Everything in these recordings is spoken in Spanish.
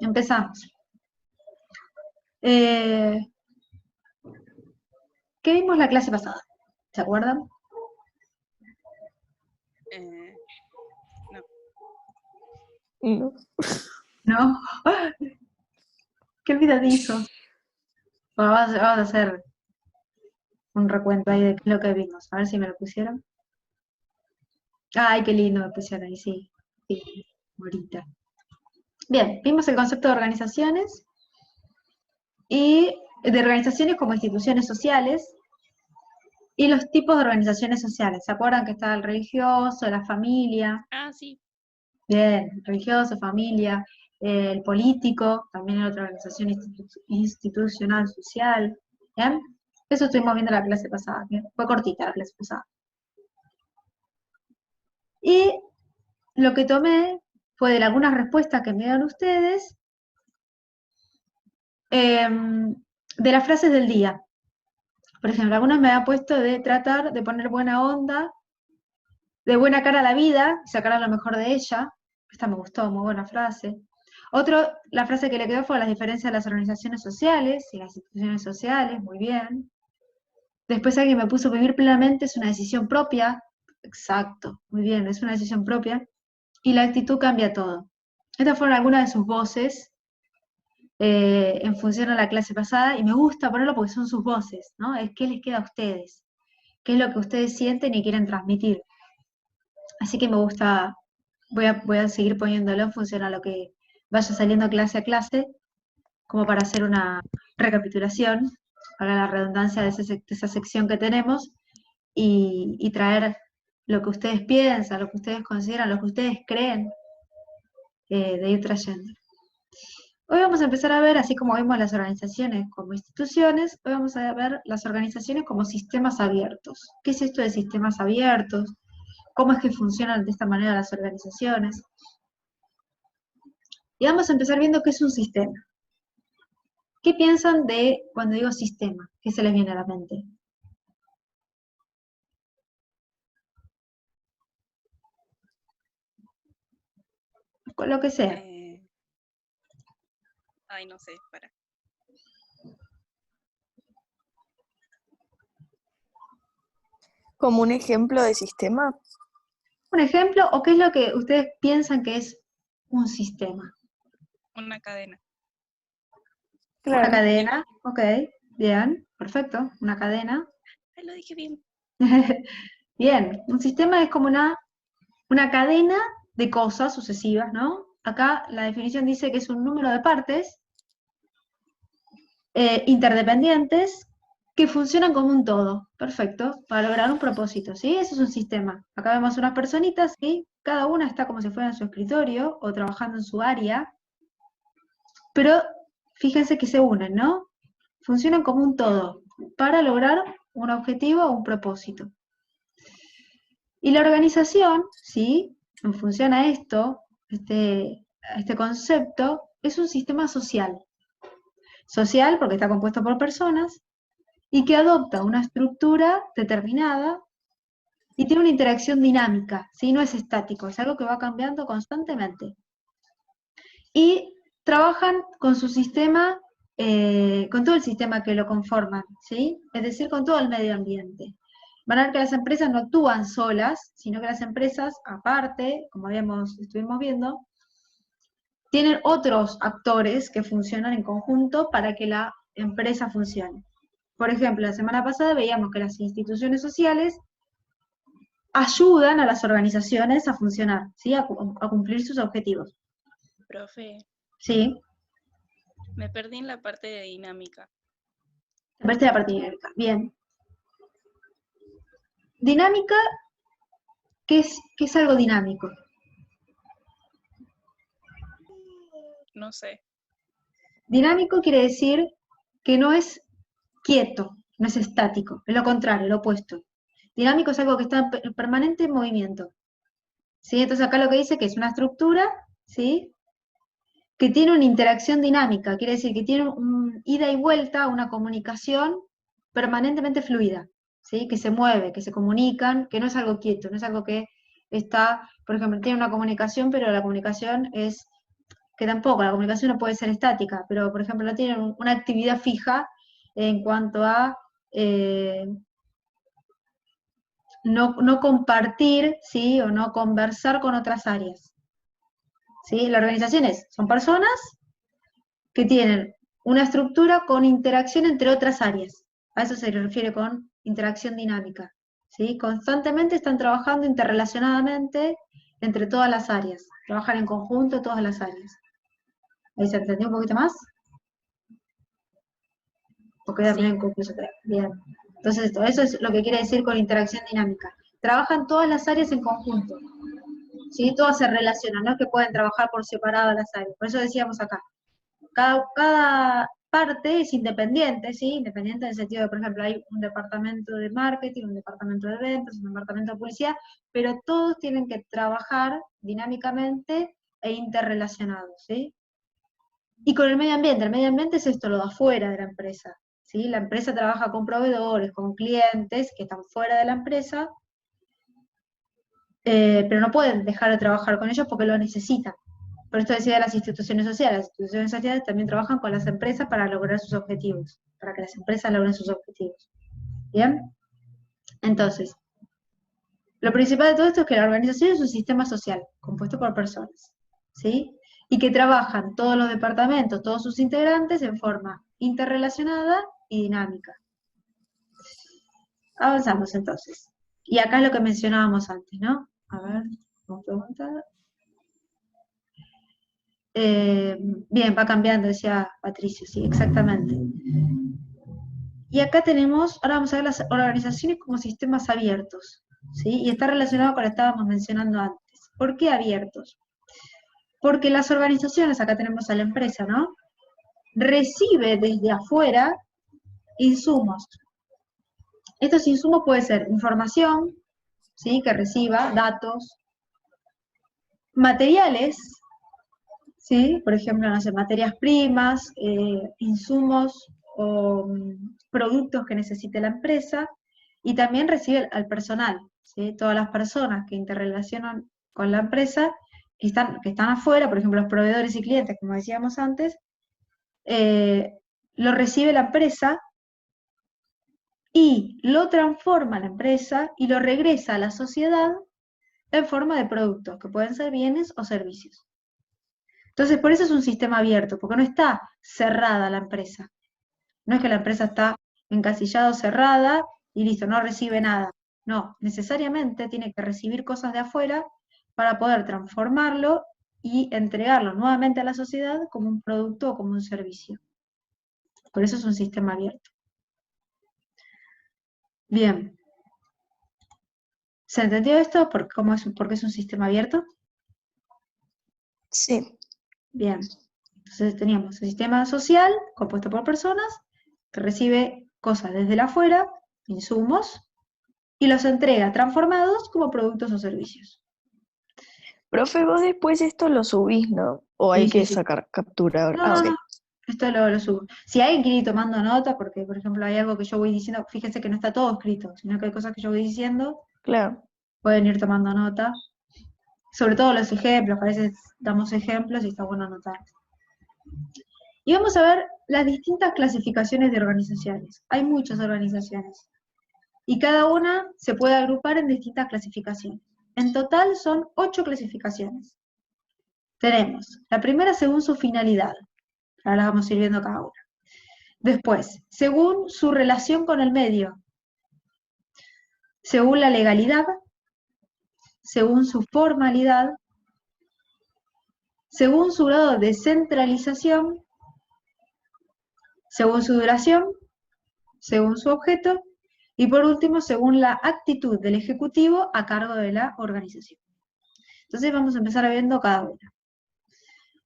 Empezamos. ¿Qué vimos la clase pasada? ¿Se acuerdan? No. No. ¿No? ¿Qué olvidadizo? Bueno, vamos a hacer un recuento ahí de qué es lo que vimos. A ver si me lo pusieron. Ay, qué lindo me pusieron ahí, sí. Sí, ahorita. Bien, vimos el concepto de organizaciones y de organizaciones como instituciones sociales y los tipos de organizaciones sociales. ¿Se acuerdan que estaba el religioso, la familia? Ah, sí. Bien, religioso, familia, el político, también en otra organización institucional social. ¿Bien? Eso estuvimos viendo la clase pasada, que fue cortita la clase pasada. Y lo que tomé fue de algunas respuestas que me dieron ustedes, de las frases del día. Por ejemplo, algunos me han puesto de tratar de poner buena onda, de buena cara a la vida, y sacar lo mejor de ella. Esta me gustó, muy buena frase. Otro, la frase que le quedó fue las diferencias de las organizaciones sociales y las instituciones sociales, muy bien. Después alguien me puso vivir plenamente es una decisión propia. Exacto, muy bien, es una decisión propia. Y la actitud cambia todo. Estas fueron algunas de sus voces en función a la clase pasada, y me gusta ponerlo porque son sus voces, ¿no? Es qué les queda a ustedes, qué es lo que ustedes sienten y quieren transmitir. Así que me gusta, voy a seguir poniéndolo en función a lo que vaya saliendo clase a clase, como para hacer una recapitulación, para la redundancia de esa sección que tenemos, y traer lo que ustedes piensan, lo que ustedes consideran, lo que ustedes creen, de ir trayendo. Hoy vamos a empezar a ver, así como vimos las organizaciones como instituciones, hoy vamos a ver las organizaciones como sistemas abiertos. ¿Qué es esto de sistemas abiertos? ¿Cómo es que funcionan de esta manera las organizaciones? Y vamos a empezar viendo qué es un sistema. ¿Qué piensan de cuando digo sistema? ¿Qué se les viene a la mente? Con lo que sea. Ay, no sé, para. ¿Como un ejemplo de sistema? Un ejemplo, o qué es lo que ustedes piensan que es un sistema. Una cadena. Una Claro. cadena, ok, bien, perfecto, una cadena. Ay, lo dije bien. Bien, un sistema es como una cadena de cosas sucesivas, ¿no? Acá la definición dice que es un número de partes interdependientes que funcionan como un todo, perfecto, para lograr un propósito, ¿sí? Eso es un sistema. Acá vemos unas personitas y cada una está como si fuera en su escritorio o trabajando en su área, pero fíjense que se unen, ¿no? Funcionan como un todo para lograr un objetivo o un propósito. Y la organización, ¿sí? En función a esto, a este concepto, es un sistema social. Social porque está compuesto por personas y que adopta una estructura determinada y tiene una interacción dinámica, ¿sí? No es estático, es algo que va cambiando constantemente. Y trabajan con su sistema, con todo el sistema que lo conforman, ¿sí? Es decir, con todo el medio ambiente. Van a ver que las empresas no actúan solas, sino que las empresas, aparte, como estuvimos viendo, tienen otros actores que funcionan en conjunto para que la empresa funcione. Por ejemplo, la semana pasada veíamos que las instituciones sociales ayudan a las organizaciones a funcionar, ¿sí? A cumplir sus objetivos. Profe, Sí, me perdí en la parte de dinámica. la parte de la parte dinámica. Bien. Dinámica, qué es algo dinámico? No sé. Dinámico quiere decir que no es quieto, no es estático, es lo contrario, lo opuesto. Dinámico es algo que está en permanente movimiento. ¿Sí? Entonces acá lo que dice que es una estructura, ¿sí? Que tiene una interacción dinámica, quiere decir que tiene un ida y vuelta, una comunicación permanentemente fluida, ¿sí? Que se mueve, que se comunican, que no es algo quieto, no es algo que está, por ejemplo, tiene una comunicación, pero la comunicación es que tampoco, la comunicación no puede ser estática, pero por ejemplo no tienen una actividad fija en cuanto a no compartir, ¿sí? O no conversar con otras áreas. ¿Sí? Las organizaciones son personas que tienen una estructura con interacción entre otras áreas. A eso se refiere con interacción dinámica. ¿Sí? Constantemente están trabajando interrelacionadamente entre todas las áreas. Trabajan en conjunto todas las áreas. ¿Ahí se entendió un poquito más? Porque voy a poner en conclusión. Bien. Entonces, eso es lo que quiere decir con interacción dinámica. Trabajan todas las áreas en conjunto. ¿Sí? Todas se relacionan, no es que pueden trabajar por separado las áreas. Por eso decíamos acá, cada parte es independiente, ¿sí? Independiente en el sentido de, por ejemplo, hay un departamento de marketing, un departamento de ventas, un departamento de publicidad, pero todos tienen que trabajar dinámicamente e interrelacionados, ¿sí? Y con el medio ambiente es esto, lo de afuera de la empresa, ¿sí? La empresa trabaja con proveedores, con clientes que están fuera de la empresa, pero no pueden dejar de trabajar con ellos porque lo necesitan. Por esto decía las instituciones sociales. Las instituciones sociales también trabajan con las empresas para lograr sus objetivos, para que las empresas logren sus objetivos. ¿Bien? Entonces, lo principal de todo esto es que la organización es un sistema social, compuesto por personas, ¿sí? Y que trabajan todos los departamentos, todos sus integrantes, en forma interrelacionada y dinámica. Avanzamos entonces. Y acá es lo que mencionábamos antes, ¿no? A ver, vamos a preguntar. Bien, va cambiando, decía Patricio, sí, exactamente. Y acá tenemos, ahora vamos a ver las organizaciones como sistemas abiertos, ¿sí? Y está relacionado con lo que estábamos mencionando antes. ¿Por qué abiertos? Porque las organizaciones, acá tenemos a la empresa, ¿no? Recibe desde afuera insumos. Estos insumos pueden ser información, ¿sí? Que reciba, datos, materiales, ¿sí? Por ejemplo, no sé, materias primas, insumos o productos que necesite la empresa, y también recibe al personal, ¿sí? Todas las personas que interrelacionan con la empresa, que están afuera, por ejemplo, los proveedores y clientes, como decíamos antes, lo recibe la empresa y lo transforma la empresa y lo regresa a la sociedad en forma de productos, que pueden ser bienes o servicios. Entonces, por eso es un sistema abierto, porque no está cerrada la empresa. No es que la empresa está encasillada o cerrada y listo, no recibe nada. No, necesariamente tiene que recibir cosas de afuera para poder transformarlo y entregarlo nuevamente a la sociedad como un producto o como un servicio. Por eso es un sistema abierto. Bien. ¿Se entendió esto? ¿Por qué es un sistema abierto? Sí. Bien. Entonces teníamos el sistema social, compuesto por personas, que recibe cosas desde el afuera, insumos, y los entrega transformados como productos o servicios. Profe, vos después esto lo subís, ¿no? ¿O hay Sí, que sí. sacar captura ahora? No, Ok. esto lo subo. Si alguien quiere ir tomando nota, porque por ejemplo hay algo que yo voy diciendo, fíjense que no está todo escrito, sino que hay cosas que yo voy diciendo, Claro. pueden ir tomando nota. Sobre todo los ejemplos, que a veces damos ejemplos y está bueno anotar. Y vamos a ver las distintas clasificaciones de organizaciones. Hay muchas organizaciones. Y cada una se puede agrupar en distintas clasificaciones. En total son 8 clasificaciones. Tenemos la primera según su finalidad. Ahora las vamos a ir viendo cada una. Después, según su relación con el medio. Según la legalidad. Según su formalidad. Según su grado de centralización. Según su duración. Según su objeto. Y por último, según la actitud del ejecutivo a cargo de la organización. Entonces vamos a empezar viendo cada una.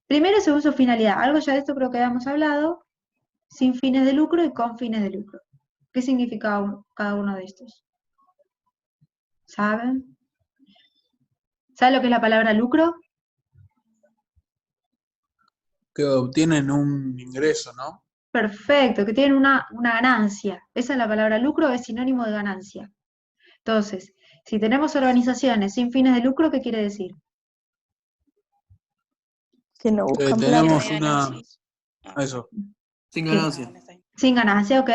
Primero, según su finalidad. Algo ya de esto creo que habíamos hablado. Sin fines de lucro y con fines de lucro. ¿Qué significa cada uno de estos? ¿Saben? ¿Saben lo que es la palabra lucro? Que obtienen un ingreso, ¿no? Perfecto, que tienen una ganancia. Esa es la palabra lucro, es sinónimo de ganancia. Entonces, si tenemos organizaciones sin fines de lucro, ¿qué quiere decir? Que no buscan Que no tenemos hay una... ganancias. Ah, Eso. Sin Sí. ganancia. bueno, está bien. Sin ganancia, ok.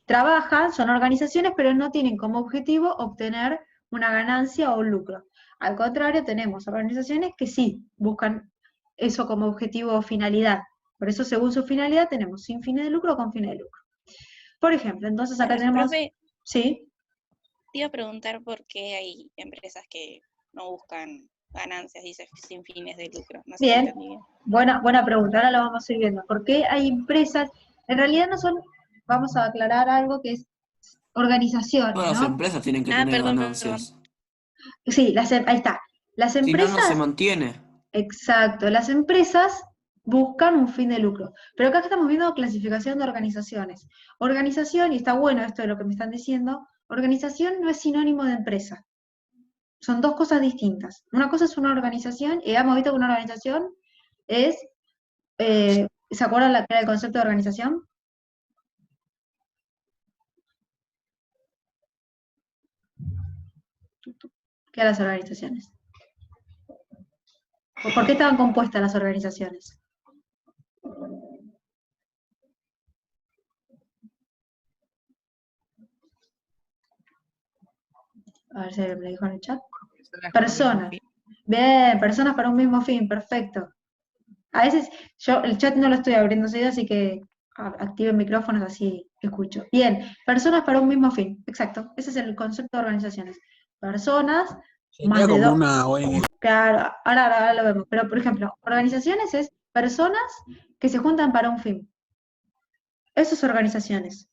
Trabajan, son organizaciones, pero no tienen como objetivo obtener una ganancia o un lucro. Al contrario, tenemos organizaciones que sí buscan eso como objetivo o finalidad. Por eso, según su finalidad, tenemos sin fines de lucro o con fines de lucro. Por ejemplo, entonces acá tenemos... Profe, Sí, te iba a preguntar por qué hay empresas que no buscan ganancias, dice, sin fines de lucro. No sé si bien. entendí bien. Buena pregunta, ahora lo vamos a ir viendo. ¿Por qué hay empresas? En realidad no son, vamos a aclarar algo que es organizaciones, Todas las ¿no? empresas tienen que Ah, tener perdón. ganancias. Sí, ahí está. Las Si no, no se empresas, mantiene. exacto, las empresas buscan un fin de lucro. Pero acá estamos viendo clasificación de organizaciones. Organización, y está bueno esto de lo que me están diciendo, organización no es sinónimo de empresa. Son dos cosas distintas. Una cosa es una organización, y hemos visto que una organización es, ¿se acuerdan que era el concepto de organización? ¿Qué eran las organizaciones? ¿Por qué estaban compuestas las organizaciones? A ver si me lo dijo en el chat. Personas. Bien, personas para un mismo fin, perfecto. A veces yo el chat no lo estoy abriendo seguido, así que activen micrófonos así escucho. Bien, personas para un mismo fin, exacto. Ese es el concepto de organizaciones. Personas, más Sería de como dos. una ONG. Claro, ahora lo vemos. Pero, por ejemplo, organizaciones es personas que se juntan para un fin. Eso es organizaciones.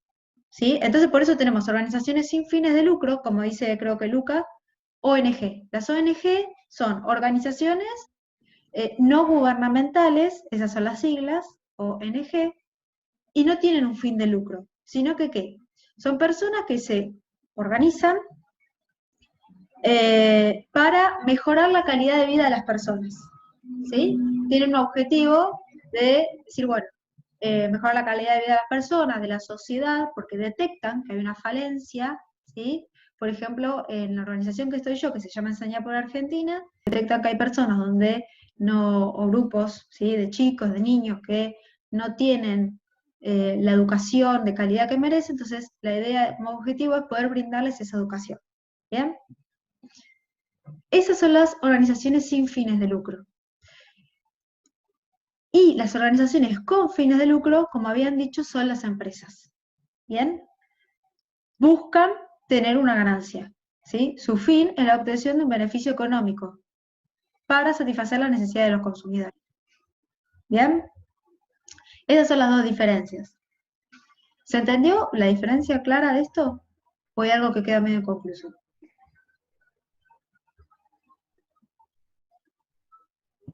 ¿Sí? Entonces, por eso tenemos organizaciones sin fines de lucro, como dice creo que Luca, ONG. Las ONG son organizaciones no gubernamentales, esas son las siglas, ONG, y no tienen un fin de lucro, sino que ¿qué? Son personas que se organizan para mejorar la calidad de vida de las personas, ¿sí? Tienen un objetivo de decir, bueno, mejorar la calidad de vida de las personas, de la sociedad, porque detectan que hay una falencia, ¿sí? Por ejemplo, en la organización que estoy yo, que se llama Enseñar por Argentina, detectan que hay personas donde no, o grupos, ¿sí? De chicos, de niños que no tienen la educación de calidad que merecen, entonces la idea como objetivo es poder brindarles esa educación. ¿Bien? Esas son las organizaciones sin fines de lucro. Y las organizaciones con fines de lucro, como habían dicho, son las empresas. ¿Bien? Buscan tener una ganancia, ¿sí? Su fin es la obtención de un beneficio económico para satisfacer las necesidades de los consumidores. ¿Bien? Esas son las dos diferencias. ¿Se entendió la diferencia clara de esto? ¿O hay algo que queda medio inconcluso?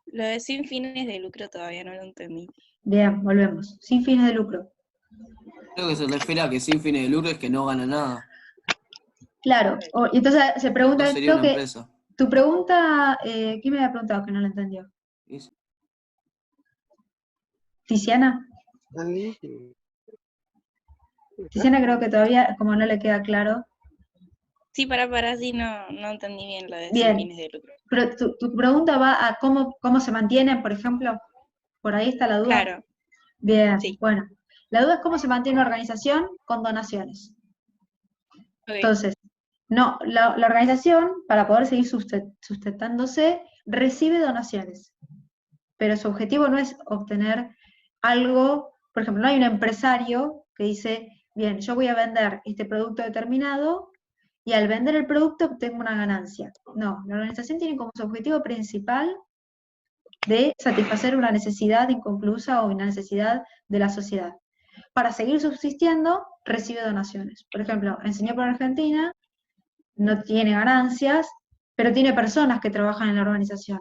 Lo de sin fines de lucro todavía no lo entendí. Bien, volvemos. Sin fines de lucro. Creo que se refiere a que sin fines de lucro es que no gana nada. Claro, y entonces se pregunta, No sería creo una que empresa. tu pregunta, ¿quién me había preguntado que no la entendió? ¿Sí? ¿Tiziana? Tiziana creo que todavía, como no le queda claro. Sí, para, sí, no entendí bien lo de sin Bien, fines de lucro. pero tu pregunta va a cómo se mantienen, por ejemplo. ¿Por ahí está la duda? Claro, Bien, sí. bueno. La duda es cómo se mantiene una organización con donaciones. Ok. Entonces, no, la organización, para poder seguir sustentándose, recibe donaciones. Pero su objetivo no es obtener algo, por ejemplo, no hay un empresario que dice, bien, yo voy a vender este producto determinado y al vender el producto obtengo una ganancia. No, la organización tiene como su objetivo principal de satisfacer una necesidad inconclusa o una necesidad de la sociedad. Para seguir subsistiendo, recibe donaciones. Por ejemplo, Enseñar por Argentina no tiene ganancias, pero tiene personas que trabajan en la organización.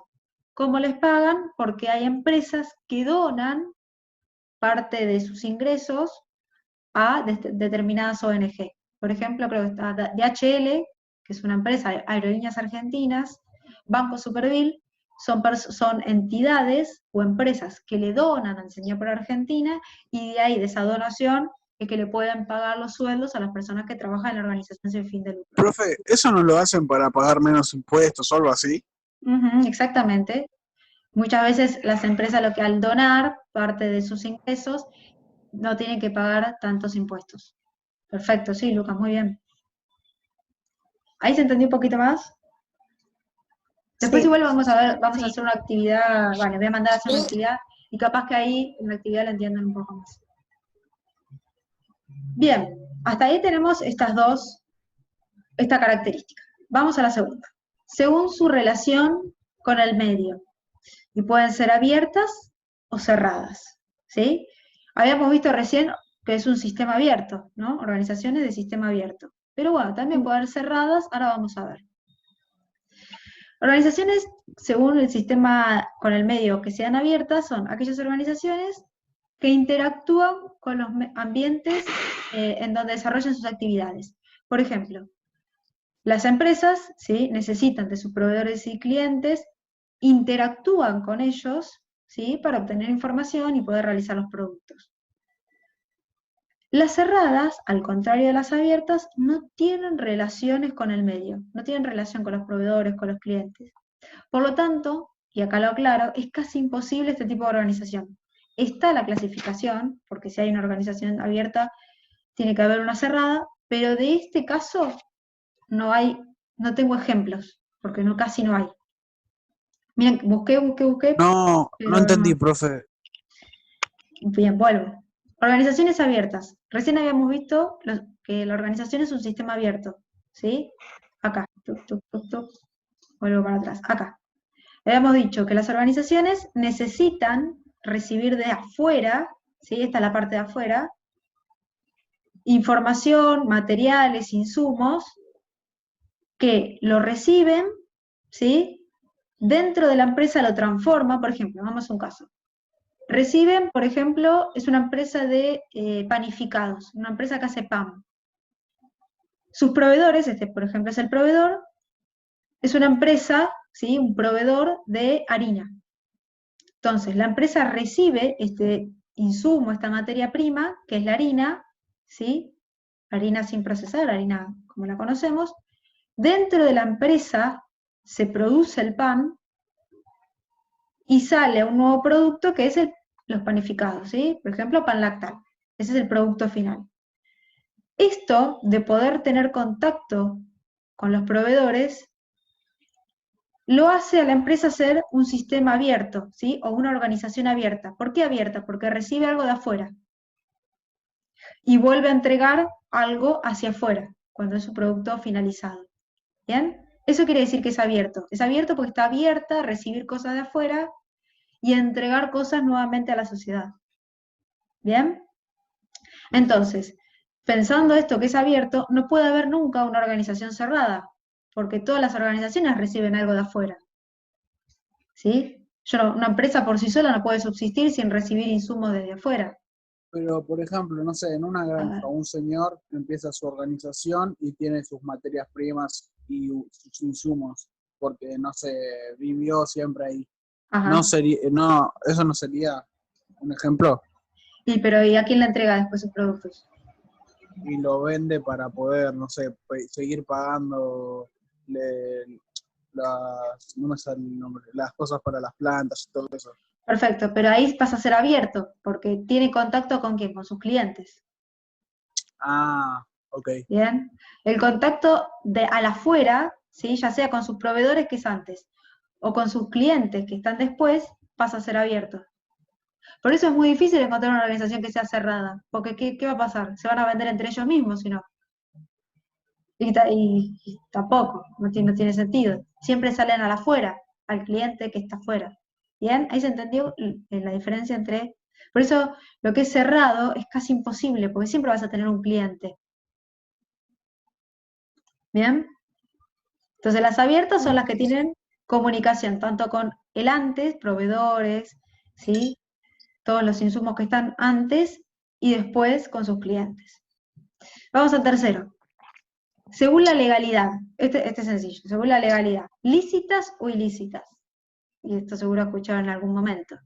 ¿Cómo les pagan? Porque hay empresas que donan parte de sus ingresos a determinadas ONG. Por ejemplo, creo que está DHL, que es una empresa de aerolíneas argentinas, Banco Superville, son entidades o empresas que le donan a Enseñar por Argentina, y de ahí, de esa donación, es que le pueden pagar los sueldos a las personas que trabajan en la organización sin fin de lucro. Profe, ¿eso no lo hacen para pagar menos impuestos o algo así? Exactamente. Muchas veces las empresas lo que al donar parte de sus ingresos no tienen que pagar tantos impuestos. Perfecto, sí, Lucas, muy bien. ¿Ahí se entendió un poquito más? Después Sí. igual vamos a ver, vamos a Sí. hacer una actividad, bueno, voy a mandar a hacer una actividad y capaz que ahí en la actividad la entiendan un poco más. Bien, hasta ahí tenemos esta característica. Vamos a la segunda. Según su relación con el medio. Y pueden ser abiertas o cerradas, ¿sí? Habíamos visto recién que es un sistema abierto, ¿no? Organizaciones de sistema abierto. Pero bueno, también pueden ser cerradas, ahora vamos a ver. Organizaciones, según el sistema con el medio que sean abiertas, son aquellas organizaciones que interactúan con los ambientes en donde desarrollan sus actividades. Por ejemplo, las empresas, ¿sí?, necesitan de sus proveedores y clientes, interactúan con ellos, ¿sí?, para obtener información y poder realizar los productos. Las cerradas, al contrario de las abiertas, no tienen relaciones con el medio, no tienen relación con los proveedores, con los clientes. Por lo tanto, y acá lo aclaro, es casi imposible este tipo de organización. Está la clasificación, porque si hay una organización abierta, tiene que haber una cerrada, pero de este caso no tengo ejemplos, porque casi no hay. Miren, busqué, No, no pero entendí, no. profe. Bien, vuelvo. Organizaciones abiertas. Recién habíamos visto que la organización es un sistema abierto, ¿sí? Acá, tuc, tuc, tuc, tuc. Vuelvo para atrás, acá. Habíamos dicho que las organizaciones necesitan recibir de afuera, ¿sí? Esta es la parte de afuera, información, materiales, insumos, que lo reciben, ¿sí? Dentro de la empresa lo transforma, por ejemplo, vamos a un caso. Reciben, por ejemplo, es una empresa de panificados, una empresa que hace pan. Sus proveedores, este por ejemplo es el proveedor, es una empresa, ¿sí?, un proveedor de harina. Entonces, la empresa recibe este insumo, esta materia prima, que es la harina, ¿sí?, harina sin procesar, harina como la conocemos. Dentro de la empresa se produce el pan y sale un nuevo producto que es los panificados, ¿sí? Por ejemplo, pan lactal. Ese es el producto final. Esto de poder tener contacto con los proveedores lo hace a la empresa ser un sistema abierto, ¿sí? O una organización abierta. ¿Por qué abierta? Porque recibe algo de afuera y vuelve a entregar algo hacia afuera cuando es su producto finalizado. ¿Bien? Eso quiere decir que es abierto. Es abierto porque está abierta a recibir cosas de afuera y a entregar cosas nuevamente a la sociedad. ¿Bien? Entonces, pensando esto que es abierto, no puede haber nunca una organización cerrada, porque todas las organizaciones reciben algo de afuera. ¿Sí? Una empresa por sí sola no puede subsistir sin recibir insumos desde afuera. Pero, por ejemplo, no sé, en una granja, un señor empieza su organización y tiene sus materias primas y sus insumos, porque, no sé, vivió siempre ahí. Ajá. Eso no sería un ejemplo. Pero ¿y a quién le entrega después sus productos? Y lo vende para poder, no sé, seguir pagando no me sale el nombre, las cosas para las plantas y todo eso. Perfecto, pero ahí pasa a ser abierto, porque tiene contacto con quién, con sus clientes. Ah, ok. Bien. El contacto al afuera, ¿sí?, ya sea con sus proveedores, que es antes, o con sus clientes, que están después, pasa a ser abierto. Por eso es muy difícil encontrar una organización que sea cerrada, porque ¿qué va a pasar? Se van a vender entre ellos mismos, si no. Y tampoco, no tiene sentido. Siempre salen al afuera, al cliente que está afuera. ¿Bien? Ahí se entendió la diferencia entre... Por eso lo que es cerrado es casi imposible, porque siempre vas a tener un cliente. ¿Bien? Entonces las abiertas son las que tienen comunicación, tanto con el antes, proveedores, ¿sí?, todos los insumos que están antes, y después con sus clientes. Vamos al tercero. Según la legalidad, este es sencillo, según la legalidad, lícitas o ilícitas. Y esto seguro escucharon en algún momento.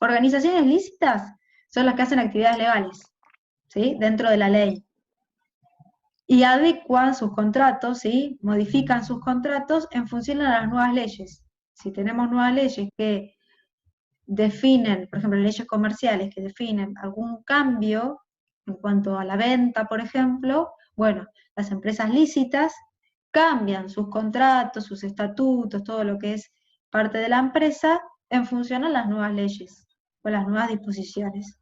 Organizaciones lícitas son las que hacen actividades legales, ¿sí?, dentro de la ley. Y adecuan sus contratos, ¿sí?, modifican sus contratos en función a las nuevas leyes. Si tenemos nuevas leyes que definen, por ejemplo, leyes comerciales que definen algún cambio en cuanto a la venta, por ejemplo, bueno, las empresas lícitas cambian sus contratos, sus estatutos, todo lo que es parte de la empresa, en función a las nuevas leyes o las nuevas disposiciones.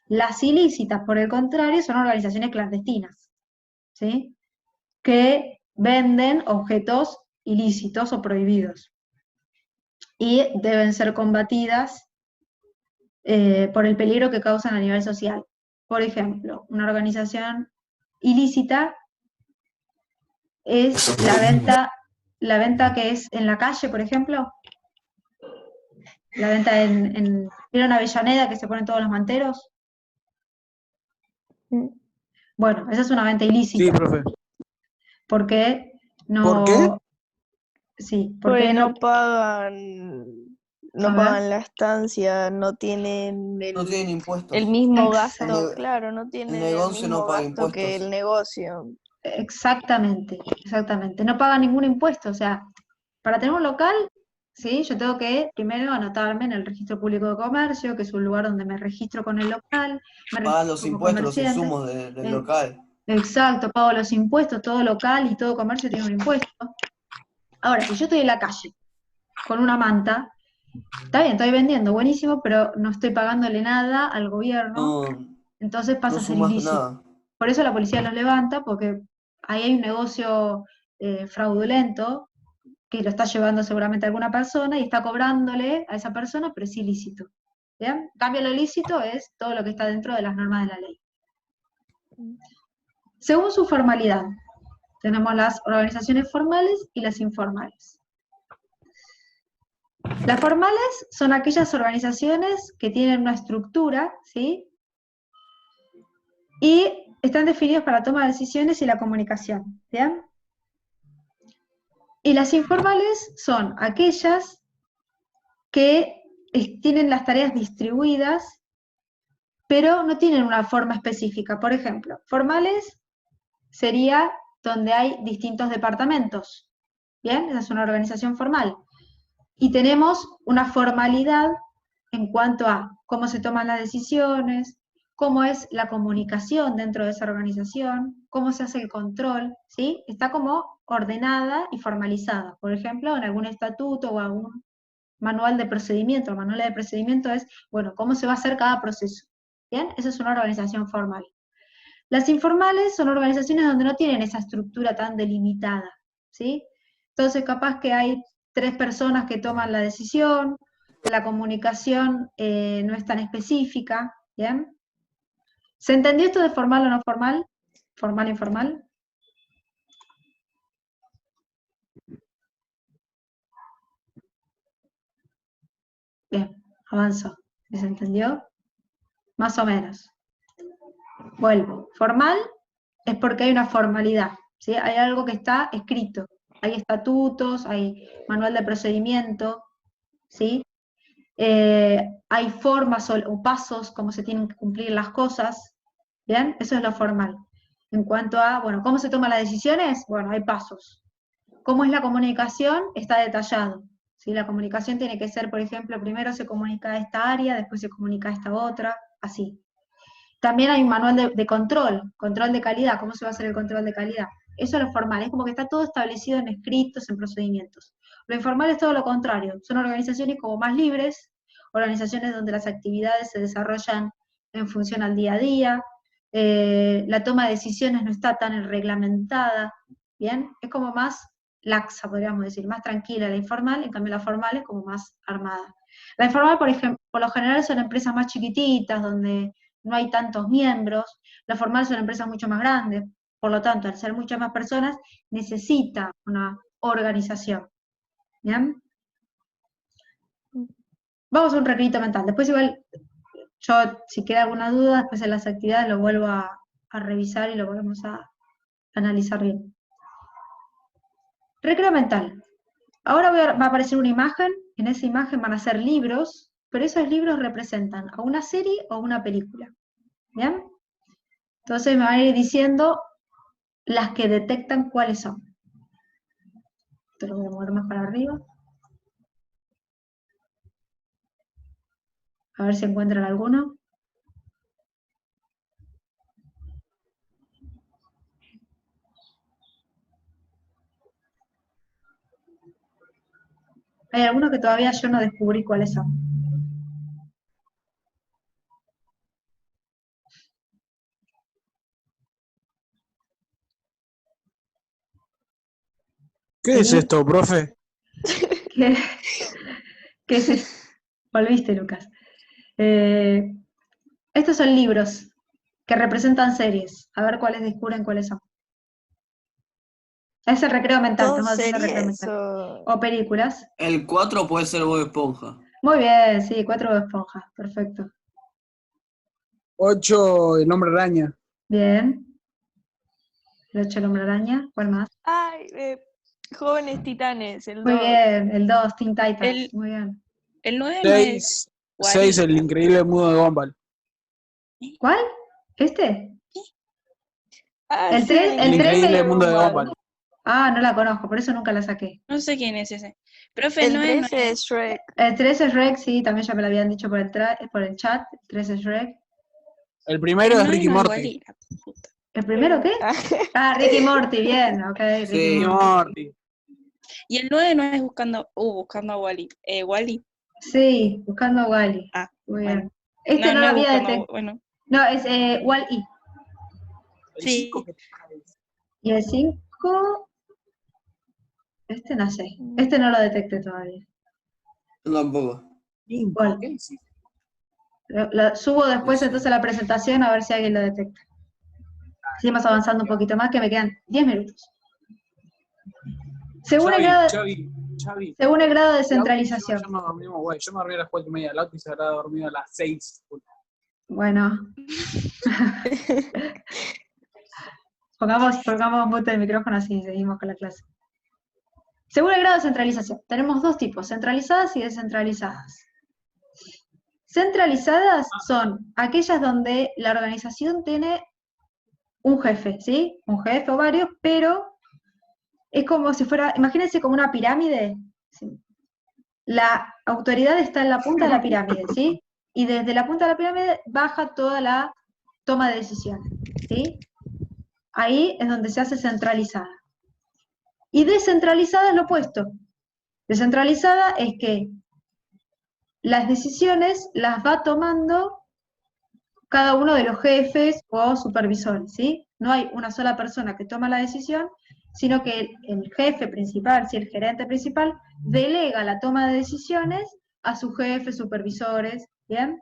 Las ilícitas, por el contrario, son organizaciones clandestinas, ¿sí? Que venden objetos ilícitos o prohibidos y deben ser combatidas por el peligro que causan a nivel social. Por ejemplo, una organización ilícita es la venta que es en la calle, por ejemplo, la venta ¿vieron Avellaneda que se ponen todos los manteros? Bueno, esa es una venta ilícita. Sí, profe. Porque no... ¿Por qué? Sí, porque Porque no... no pagan, A no ver. pagan la estancia, no tienen No tienen el impuestos. mismo Exacto. gasto, claro, no El tienen el negocio no mismo paga gasto que impuestos. el negocio. Exactamente, exactamente. No paga ningún impuesto. O sea, para tener un local, ¿sí? Yo tengo que primero anotarme en el Registro Público de Comercio, que es un lugar donde me registro con el local, me Pagan registro los como impuestos, los comerciante. insumos del Eh, local. Exacto, pago los impuestos, todo local y todo comercio tiene un impuesto. Ahora, si yo estoy en la calle con una manta, está bien, estoy vendiendo, buenísimo, pero no estoy pagándole nada al gobierno, No, entonces pasa no a ser sumas ilícito. nada. Por eso la policía los levanta, porque ahí hay un negocio fraudulento que lo está llevando seguramente alguna persona y está cobrándole a esa persona, pero es ilícito. ¿Bien? En cambio, lo ilícito es todo lo que está dentro de las normas de la ley. Según su formalidad, tenemos las organizaciones formales y las informales. Las formales son aquellas organizaciones que tienen una estructura, ¿sí? Y están definidas para la toma de decisiones y la comunicación, ¿bien? Y las informales son aquellas que tienen las tareas distribuidas, pero no tienen una forma específica. Por ejemplo, formales sería donde hay distintos departamentos, ¿bien? Esa es una organización formal. Y tenemos una formalidad en cuanto a cómo se toman las decisiones, cómo es la comunicación dentro de esa organización, cómo se hace el control, ¿sí? Está como ordenada y formalizada. Por ejemplo, en algún estatuto o algún manual de procedimiento. El manual de procedimiento es, bueno, cómo se va a hacer cada proceso. ¿Bien? Esa es una organización formal. Las informales son organizaciones donde no tienen esa estructura tan delimitada, ¿sí? Entonces, capaz que hay 3 personas que toman la decisión, la comunicación no es tan específica, ¿bien? ¿Se entendió esto de formal o no formal? ¿Formal e informal? Bien, avanzo. ¿Se entendió? Más o menos. Vuelvo. Formal es porque hay una formalidad, ¿sí? Hay algo que está escrito. Hay estatutos, hay manual de procedimiento, ¿sí? Hay formas o pasos, como se tienen que cumplir las cosas, ¿bien? Eso es lo formal. En cuanto a, bueno, ¿cómo se toman las decisiones? Bueno, hay pasos. ¿Cómo es la comunicación? Está detallado. ¿Sí? La comunicación tiene que ser, por ejemplo, primero se comunica a esta área, después se comunica a esta otra, así. También hay un manual de control de calidad. ¿Cómo se va a hacer el control de calidad? Eso es lo formal, es como que está todo establecido en escritos, en procedimientos. Lo informal es todo lo contrario, son organizaciones como más libres, organizaciones donde las actividades se desarrollan en función al día a día, la toma de decisiones no está tan reglamentada, ¿bien? Es como más laxa, podríamos decir, más tranquila la informal, en cambio la formal es como más armada. La informal, por ejemplo, por lo general son empresas más chiquititas, donde no hay tantos miembros, la formal son empresas mucho más grandes, por lo tanto, al ser muchas más personas, necesita una organización. ¿Bien? Vamos a un recreo mental. Después igual, yo, si queda alguna duda, después en las actividades lo vuelvo a revisar y lo volvemos a analizar bien. Recreo mental. Ahora va a aparecer una imagen, en esa imagen van a ser libros, pero esos libros representan a una serie o una película. ¿Bien? Entonces me van a ir diciendo las que detectan cuáles son. Esto lo voy a mover más para arriba. A ver si encuentran alguno. Hay algunos que todavía yo no descubrí cuáles son. ¿Qué es Sí. esto, profe? ¿Qué, qué es esto? Volviste, Lucas. Estos son libros que representan series. A ver cuáles descubren cuáles son. Es el recreo mental, ¿Son estamos haciendo recreo series mental. o...? O películas. El 4 puede ser Bob Esponja. Muy bien, sí, 4 esponjas, perfecto. 8, el hombre araña. Bien. El 8, el hombre araña. ¿Cuál más? Ay, Jóvenes Titanes, el Muy 2. bien, el 2, Teen Titans. El, Muy bien. el 9 no es 6, Wall-E. el increíble mundo de Gumball. ¿Cuál? ¿Este? Ah, El sí, el 3, El el 3 increíble me... mundo de Gumball. Gumball. Ah, no la conozco, por eso nunca la saqué. No sé quién es ese. Profe, El no es 13 es Shrek. El 3 es Shrek, sí, también ya me lo habían dicho por el chat. El 3 es Shrek. El primero el es 9 Ricky no es Morty. Wall-E, la puta. ¿El primero qué? Ah, Ricky Morty, bien, ok, Ricky Sí. Ricky Morty. Morty. Y el 9 no es buscando a Wall-E. Wall-E. Sí, buscando a Wally. Ah, Muy bueno. bien. Este No, no no lo es había buscando a detectado. bueno. No, es Wall-E. El Sí. 5 que Y el 5, este no sé. Este no lo detecté todavía. Yo tampoco. ¿Cuál? ¿Qué hiciste? Lo subo después Sí. entonces a la presentación a ver si alguien lo detecta. Seguimos avanzando un poquito más, que me quedan 10 minutos. Según el Xavi. grado de Lauti y yo centralización. ya nos dormimos, güey. Yo me dormí a las 4:30. Lauti se habrá dormido a las 6. Bueno. Pongamos mute el micrófono así y seguimos con la clase. Según el grado de centralización, tenemos dos tipos, centralizadas y descentralizadas. Centralizadas son aquellas donde la organización tiene un jefe, ¿sí? Un jefe o varios, pero es como si fuera, imagínense como una pirámide, ¿sí? La autoridad está en la punta de la pirámide, ¿sí? Y desde la punta de la pirámide baja toda la toma de decisiones, ¿sí? Ahí es donde se hace centralizada. Y descentralizada es lo opuesto. Descentralizada es que las decisiones las va tomando cada uno de los jefes o supervisores, ¿sí? No hay una sola persona que toma la decisión, sino que el jefe principal, el gerente principal, delega la toma de decisiones a sus jefes, supervisores, ¿bien?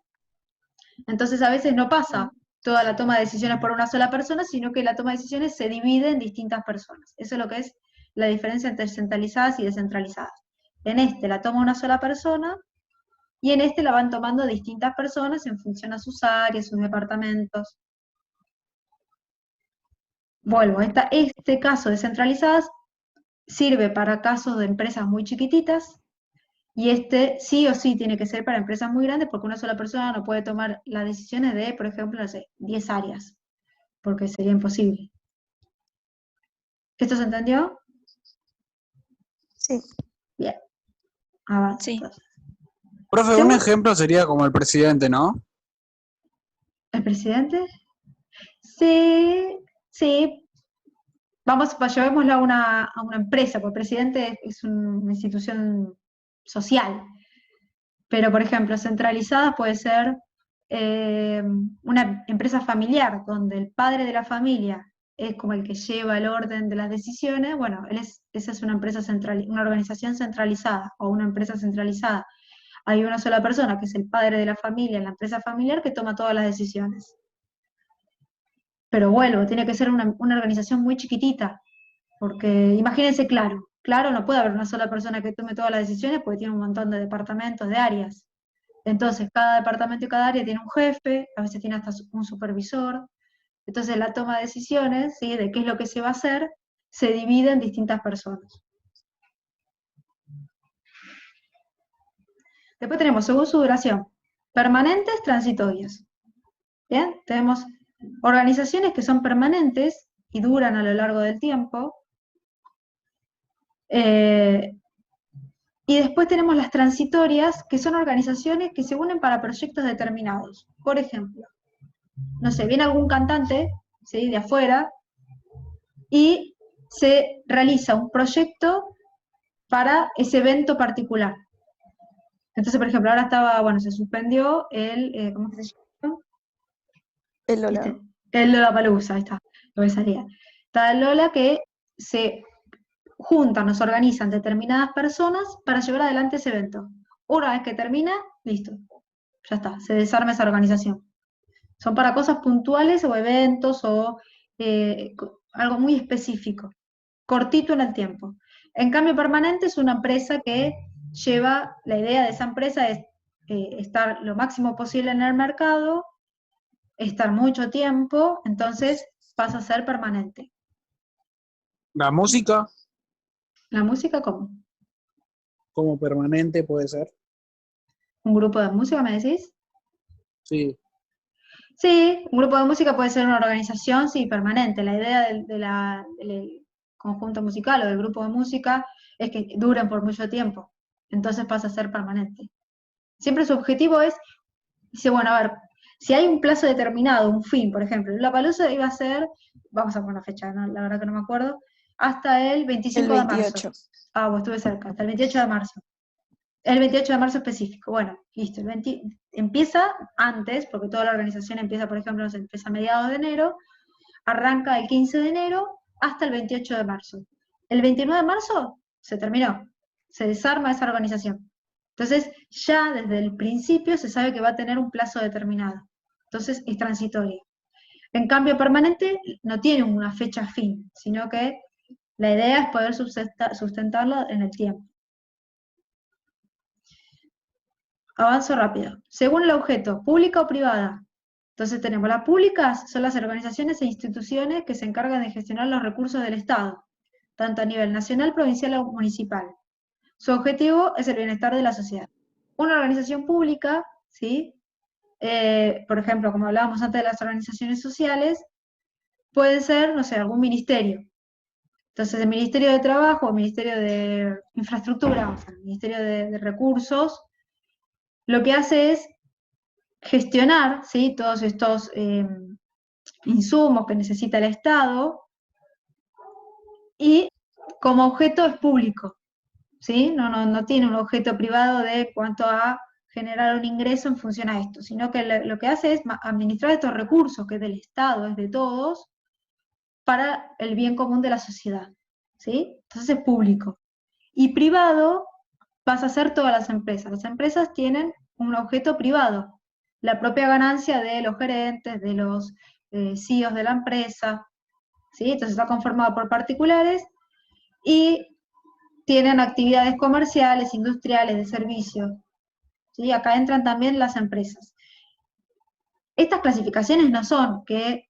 Entonces a veces no pasa toda la toma de decisiones por una sola persona, sino que la toma de decisiones se divide en distintas personas. Eso es lo que es la diferencia entre centralizadas y descentralizadas. En este la toma una sola persona, y en este la van tomando distintas personas en función a sus áreas, sus departamentos. Vuelvo, este caso de centralizadas sirve para casos de empresas muy chiquititas, y este sí o sí tiene que ser para empresas muy grandes, porque una sola persona no puede tomar las decisiones de, por ejemplo, no sé, 10 áreas, porque sería imposible. ¿Esto se entendió? Sí. Bien. Avanza Sí. entonces. Profe, un Según ejemplo sería como el presidente, ¿no? el presidente, sí, sí. Llevémoslo a una empresa, porque el presidente es una institución social. Pero, por ejemplo, centralizada puede ser una empresa familiar, donde el padre de la familia es como el que lleva el orden de las decisiones. Bueno, esa es una empresa una organización centralizada o una empresa centralizada. Hay una sola persona, que es el padre de la familia en la empresa familiar, que toma todas las decisiones. Pero vuelvo, tiene que ser una organización muy chiquitita, porque imagínense Claro no puede haber una sola persona que tome todas las decisiones, porque tiene un montón de departamentos, de áreas. Entonces, cada departamento y cada área tiene un jefe, a veces tiene hasta un supervisor. Entonces, la toma de decisiones, ¿sí?, de qué es lo que se va a hacer, se divide en distintas personas. Después tenemos, según su duración, permanentes, transitorias. ¿Bien? Tenemos organizaciones que son permanentes y duran a lo largo del tiempo. Y después tenemos las transitorias, que son organizaciones que se unen para proyectos determinados. Por ejemplo, no sé, viene algún cantante, ¿sí?, de afuera, y se realiza un proyecto para ese evento particular. Entonces, por ejemplo, ahora estaba, bueno, se suspendió el, ¿cómo se llama? El Lola. ¿Viste? El Lollapalooza, ahí está, lo que salía. Está el Lola, que se juntan, nos organizan determinadas personas para llevar adelante ese evento. Una vez que termina, listo, ya está, se desarma esa organización. Son para cosas puntuales o eventos o algo muy específico, cortito en el tiempo. En cambio, permanente es una empresa que lleva, la idea de esa empresa es estar lo máximo posible en el mercado, estar mucho tiempo, entonces pasa a ser permanente. La música, ¿La música cómo? como permanente puede ser. ¿Un grupo de música, me decís? Sí. Sí, un grupo de música puede ser una organización, sí, permanente. La idea del conjunto musical o del grupo de música es que duren por mucho tiempo, entonces pasa a ser permanente. Siempre su objetivo es, dice, bueno, a ver, si hay un plazo determinado, un fin, por ejemplo, Lollapalooza iba a ser, vamos a poner una fecha, ¿no? La verdad que no me acuerdo, hasta el 25 El de marzo. 28. Ah, pues estuve cerca, hasta el 28 de marzo. El 28 de marzo específico. Bueno, listo. Empieza antes, porque toda la organización empieza, por ejemplo, empieza a mediados de enero, arranca el 15 de enero hasta el 28 de marzo. El 29 de marzo se terminó, se desarma esa organización. Entonces, ya desde el principio se sabe que va a tener un plazo determinado. Entonces, es transitorio. En cambio, permanente no tiene una fecha fin, sino que la idea es poder sustentarlo en el tiempo. Avanzo rápido. Según el objeto, pública o privada. Entonces tenemos las públicas, son las organizaciones e instituciones que se encargan de gestionar los recursos del Estado, tanto a nivel nacional, provincial o municipal. Su objetivo es el bienestar de la sociedad. Una organización pública, ¿sí? Por ejemplo, como hablábamos antes de las organizaciones sociales, puede ser, no sé, algún ministerio. Entonces, el Ministerio de Trabajo, el Ministerio de Infraestructura, o sea, el Ministerio de Recursos, lo que hace es gestionar, ¿sí?, todos estos insumos que necesita el Estado, y como objeto es público, ¿sí? No tiene un objeto privado de cuanto a generar un ingreso en función a esto, sino que lo que hace es administrar estos recursos que es del Estado, es de todos, para el bien común de la sociedad, ¿sí? Entonces es público. Y privado pasa a ser todas las empresas. Las empresas tienen un objeto privado, la propia ganancia de los gerentes, de los CEOs de la empresa, ¿sí? Entonces está conformado por particulares y tienen actividades comerciales, industriales, de servicio, ¿sí? Acá entran también las empresas. Estas clasificaciones no son que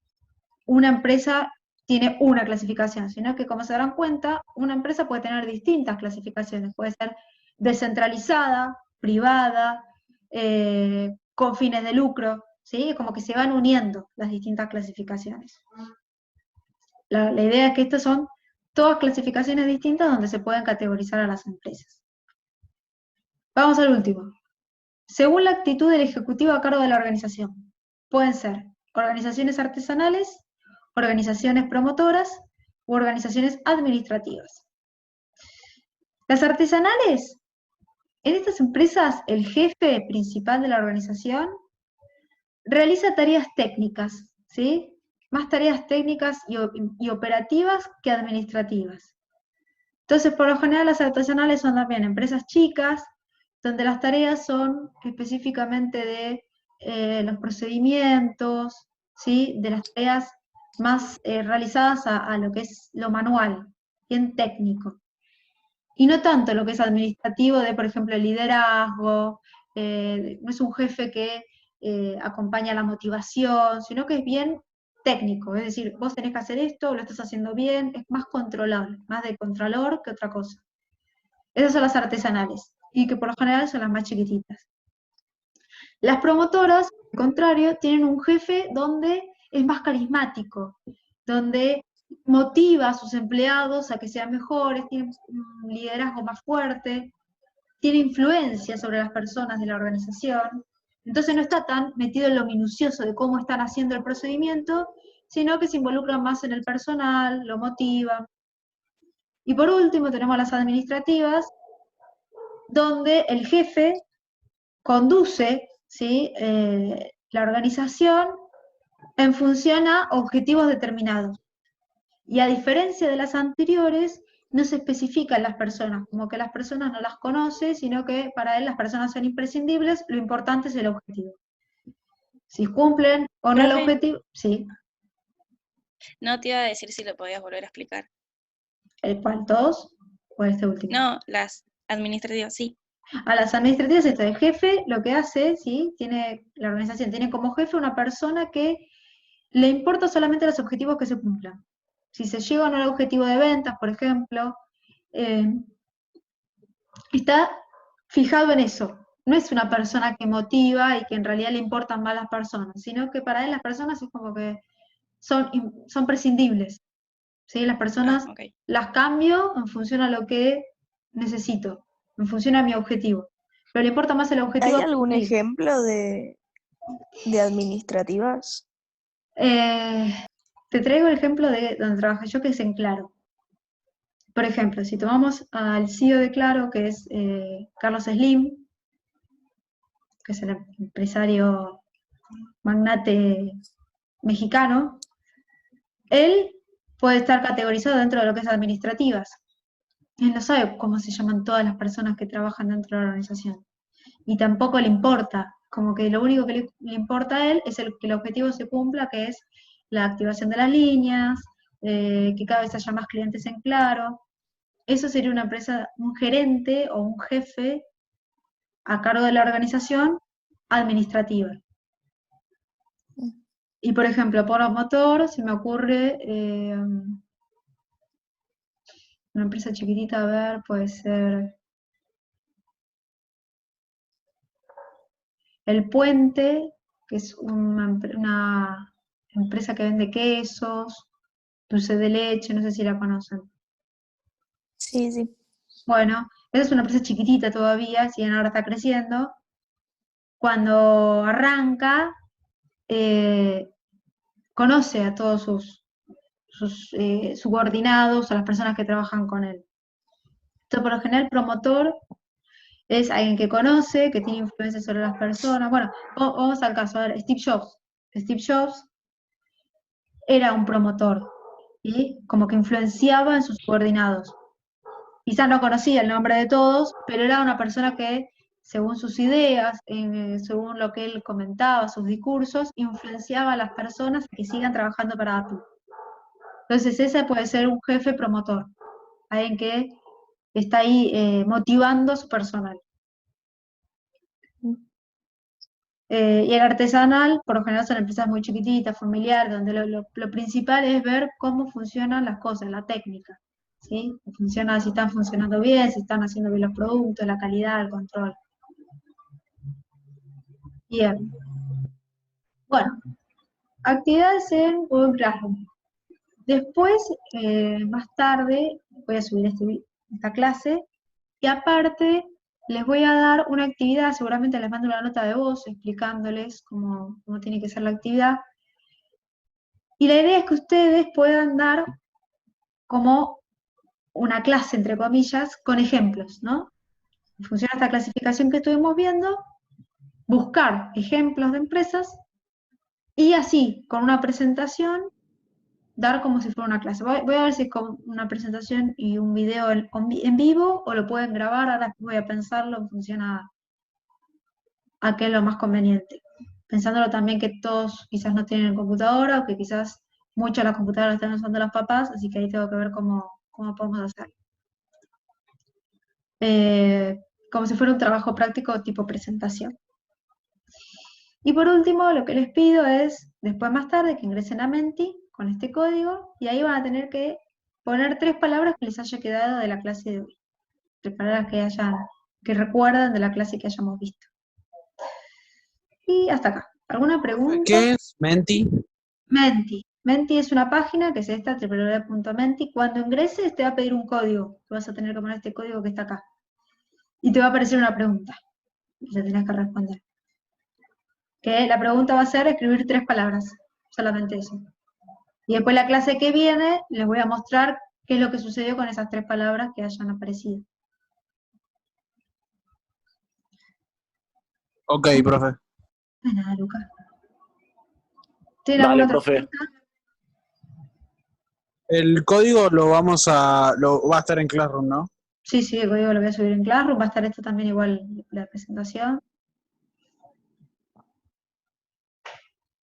una empresa tiene una clasificación, sino que, como se darán cuenta, una empresa puede tener distintas clasificaciones, puede ser descentralizada, privada, con fines de lucro, ¿sí? Como que se van uniendo las distintas clasificaciones. La idea es que estas son todas clasificaciones distintas donde se pueden categorizar a las empresas. Vamos al último. Según la actitud del ejecutivo a cargo de la organización, pueden ser organizaciones artesanales, organizaciones promotoras u organizaciones administrativas. Las artesanales, en estas empresas el jefe principal de la organización realiza tareas técnicas, ¿sí? Más tareas técnicas y operativas que administrativas. Entonces, por lo general, las artesanales son también empresas chicas, donde las tareas son específicamente de los procedimientos, ¿sí? De las tareas más realizadas a lo que es lo manual, bien técnico. Y no tanto lo que es administrativo de, por ejemplo, el liderazgo, no es un jefe que acompaña la motivación, sino que es bien técnico, es decir, vos tenés que hacer esto, lo estás haciendo bien, es más controlable, más de controlador que otra cosa. Esas son las artesanales, y que por lo general son las más chiquititas. Las promotoras, al contrario, tienen un jefe donde es más carismático, donde motiva a sus empleados a que sean mejores, tienen un liderazgo más fuerte, tiene influencia sobre las personas de la organización, entonces no está tan metido en lo minucioso de cómo están haciendo el procedimiento, sino que se involucra más en el personal, lo motiva. Y por último tenemos las administrativas, donde el jefe conduce, ¿sí? La organización en función a objetivos determinados. Y a diferencia de las anteriores, no se especifican las personas, como que las personas no las conoce, sino que para él las personas son imprescindibles, lo importante es el objetivo. Si cumplen o no el Profe. objetivo, sí. No te iba a decir si lo podías volver a explicar. ¿El cual todos? ¿O este último? No, las administrativas, sí. A las administrativas, esto, el jefe lo que hace, ¿sí? La organización tiene como jefe una persona que le importa solamente los objetivos que se cumplan. Si se llega o no al objetivo de ventas, por ejemplo, está fijado en eso. No es una persona que motiva y que en realidad le importan más las personas, sino que para él las personas es como que son prescindibles. ¿Sí? Las personas Ok. las cambio en función a lo que necesito, en función a mi objetivo. Pero le importa más el objetivo. ¿Hay algún cumplir. ejemplo de administrativas? Te traigo el ejemplo de donde trabajé yo, que es en Claro. Por ejemplo, si tomamos al CEO de Claro, que es Carlos Slim, que es el empresario magnate mexicano, él puede estar categorizado dentro de lo que es administrativas. Él no sabe cómo se llaman todas las personas que trabajan dentro de la organización. Y tampoco le importa, como que lo único que le importa a él es que el objetivo se cumpla, que es la activación de las líneas, que cada vez haya más clientes en Claro. Eso sería una empresa, un gerente o un jefe a cargo de la organización administrativa. Y por ejemplo, por motor se me ocurre una empresa chiquitita, a ver, puede ser El Puente, que es una empresa que vende quesos, dulce de leche, no sé si la conocen. Sí, sí. Bueno, esa es una empresa chiquitita todavía, si bien ahora está creciendo. Cuando arranca, conoce a todos sus subordinados, a las personas que trabajan con él. Entonces, por lo general, promotor es alguien que conoce, que tiene influencia sobre las personas. Bueno, vamos al caso, a ver, Steve Jobs. Steve Jobs era un promotor, y como que influenciaba en sus subordinados. Quizás no conocía el nombre de todos, pero era una persona que, según sus ideas, según lo que él comentaba, sus discursos, influenciaba a las personas que sigan trabajando para Apple. Entonces ese puede ser un jefe promotor, alguien que está ahí motivando a su personal. Y el artesanal, por lo general, son empresas muy chiquititas, familiares, donde lo principal es ver cómo funcionan las cosas, la técnica, ¿sí? Si están funcionando bien, si están haciendo bien los productos, la calidad, el control. Bien. Bueno, actividades en Google Classroom. Después, más tarde, voy a subir esta clase, y aparte les voy a dar una actividad, seguramente les mando una nota de voz explicándoles cómo tiene que ser la actividad. Y la idea es que ustedes puedan dar como una clase, entre comillas, con ejemplos, ¿no? En función a esta clasificación que estuvimos viendo, buscar ejemplos de empresas y así, con una presentación, dar como si fuera una clase. Voy a ver si es con una presentación y un video en vivo o lo pueden grabar, ahora voy a pensarlo en función a qué es lo más conveniente. Pensándolo también que todos quizás no tienen computadora o que quizás muchas de las computadoras están usando los papás, así que ahí tengo que ver cómo podemos hacer. Como si fuera un trabajo práctico tipo presentación. Y por último, lo que les pido es, después más tarde, que ingresen a Menti con este código, y ahí van a tener que poner 3 palabras que les haya quedado de la clase de hoy. 3 palabras que recuerdan de la clase que hayamos visto. Y hasta acá. ¿Alguna pregunta? ¿Qué es Menti? Menti. Menti es una página que es esta, www.menti. Cuando ingreses te va a pedir un código. Vas a tener que poner este código que está acá. y te va a aparecer una pregunta. Y la tenés que responder. Que la pregunta va a ser escribir 3 palabras, solamente eso. Y después la clase que viene les voy a mostrar qué es lo que sucedió con esas 3 palabras que hayan aparecido. Ok, profe. De nada, Lucas. ¿Tiene Dale, alguna otra profe. pregunta? El código va a estar en Classroom, ¿no? Sí, sí, el código lo voy a subir en Classroom, va a estar esto también igual, la presentación.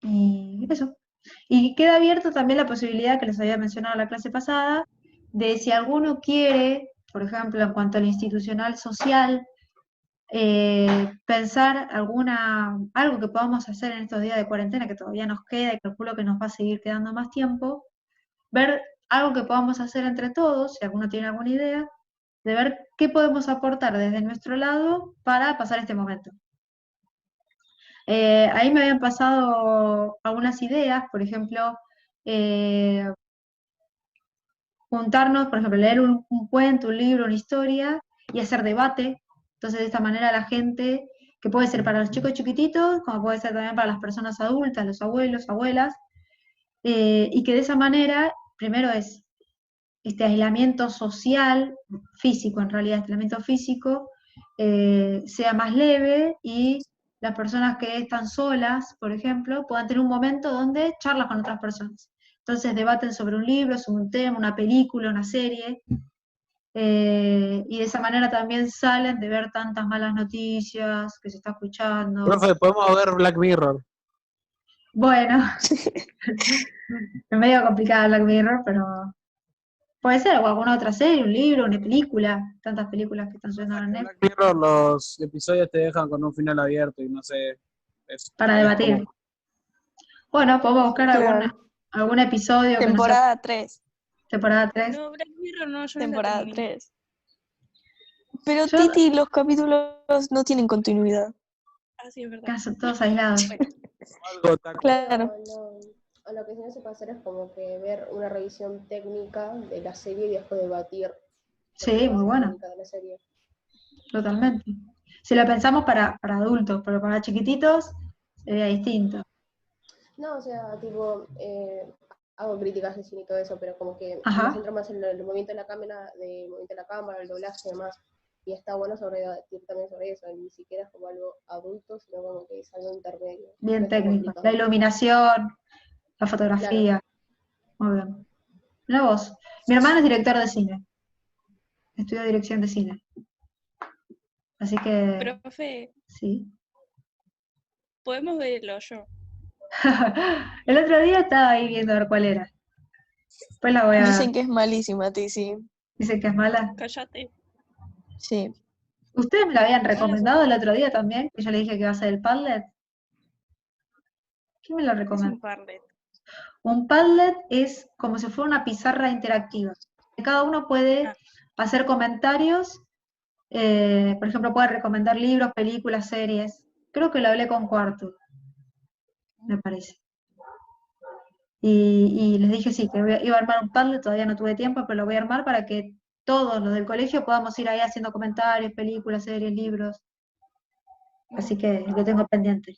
Y eso. Y queda abierto también la posibilidad que les había mencionado en la clase pasada, de si alguno quiere, por ejemplo, en cuanto al institucional social, pensar algo que podamos hacer en estos días de cuarentena, que todavía nos queda y calculo que nos va a seguir quedando más tiempo, ver algo que podamos hacer entre todos, si alguno tiene alguna idea, de ver qué podemos aportar desde nuestro lado para pasar este momento. Ahí me habían pasado algunas ideas, por ejemplo, juntarnos, por ejemplo, leer un cuento, un libro, una historia y hacer debate. Entonces, de esta manera la gente, que puede ser para los chicos chiquititos, como puede ser también para las personas adultas, los abuelos, abuelas, y que de esa manera, primero es este aislamiento social, físico en realidad, aislamiento físico, sea más leve y las personas que están solas, por ejemplo, puedan tener un momento donde charlas con otras personas. Entonces debaten sobre un libro, sobre un tema, una película, una serie, y de esa manera también salen de ver tantas malas noticias que se está escuchando. Profe, podemos ver Black Mirror. Bueno, es medio complicado Black Mirror, pero puede ser, o alguna otra serie, un libro, una película, tantas películas que están subiendo en En Netflix, Black Mirror los episodios te dejan con un final abierto y no sé. para Es debatir. como. Bueno, podemos buscar Claro. algún episodio que no sea Temporada 3. temporada 3. No, Black Mirror no, yo no la Temporada terminé. 3. Pero Yo, Titi, los capítulos no tienen continuidad. Ah, sí, es verdad. caso, todos aislados. Bueno, Algo tan- Claro. O lo que sí no se puede hacer es como que ver una revisión técnica de la serie y después debatir Sí, muy bueno, técnica de la serie. totalmente. Si lo pensamos para adultos, pero para chiquititos sería distinto. No, o sea, tipo, hago críticas de cine y todo eso, pero como que Ajá. me centro más en el movimiento de la cámara, el doblaje y demás. Y está bueno debatir también sobre eso, y ni siquiera es como algo adulto, sino como que es algo intermedio. Bien No es tan técnico. La complicado. iluminación, la fotografía. Muy bien. Mira vos. Mi hermano es director de cine. Estudió dirección de cine. Así que, profe, sí. podemos verlo yo. El otro día estaba ahí viendo a ver cuál era. Después la voy a ver. Dicen que es malísima, Titi. Dicen que es mala. Cállate. Sí. ¿Ustedes me la habían No la recomendado el otro día también? Que yo le dije que iba a ser el Padlet. ¿Quién me lo Es recomendó? un Parlet. Un Padlet es como si fuera una pizarra interactiva. Cada uno puede Ah. hacer comentarios, por ejemplo, puede recomendar libros, películas, series. Creo que lo hablé con Cuarto, me parece. Y les dije sí, que iba a armar un Padlet, todavía no tuve tiempo, pero lo voy a armar para que todos los del colegio podamos ir ahí haciendo comentarios, películas, series, libros. Así que lo tengo pendiente.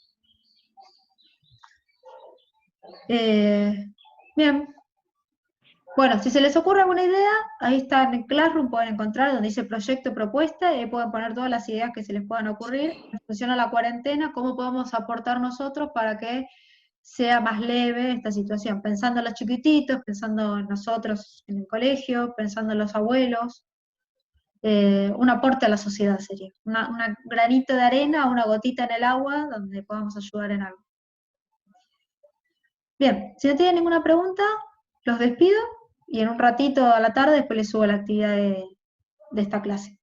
Bien. Bueno, si se les ocurre alguna idea, ahí está en Classroom, pueden encontrar donde dice proyecto, propuesta, y ahí pueden poner todas las ideas que se les puedan ocurrir en función a la cuarentena, cómo podemos aportar nosotros para que sea más leve esta situación, pensando en los chiquititos, pensando en nosotros en el colegio, pensando en los abuelos, un aporte a la sociedad sería, un granito de arena, una gotita en el agua, donde podamos ayudar en algo. Bien, si no tienen ninguna pregunta, los despido y en un ratito a la tarde después les subo la actividad de esta clase.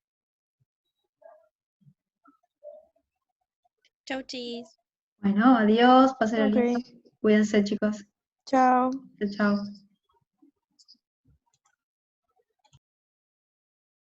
Chau, chis. Bueno, adiós, pasen Ok. lindo. Cuídense, chicos. Chao. Chao, chao.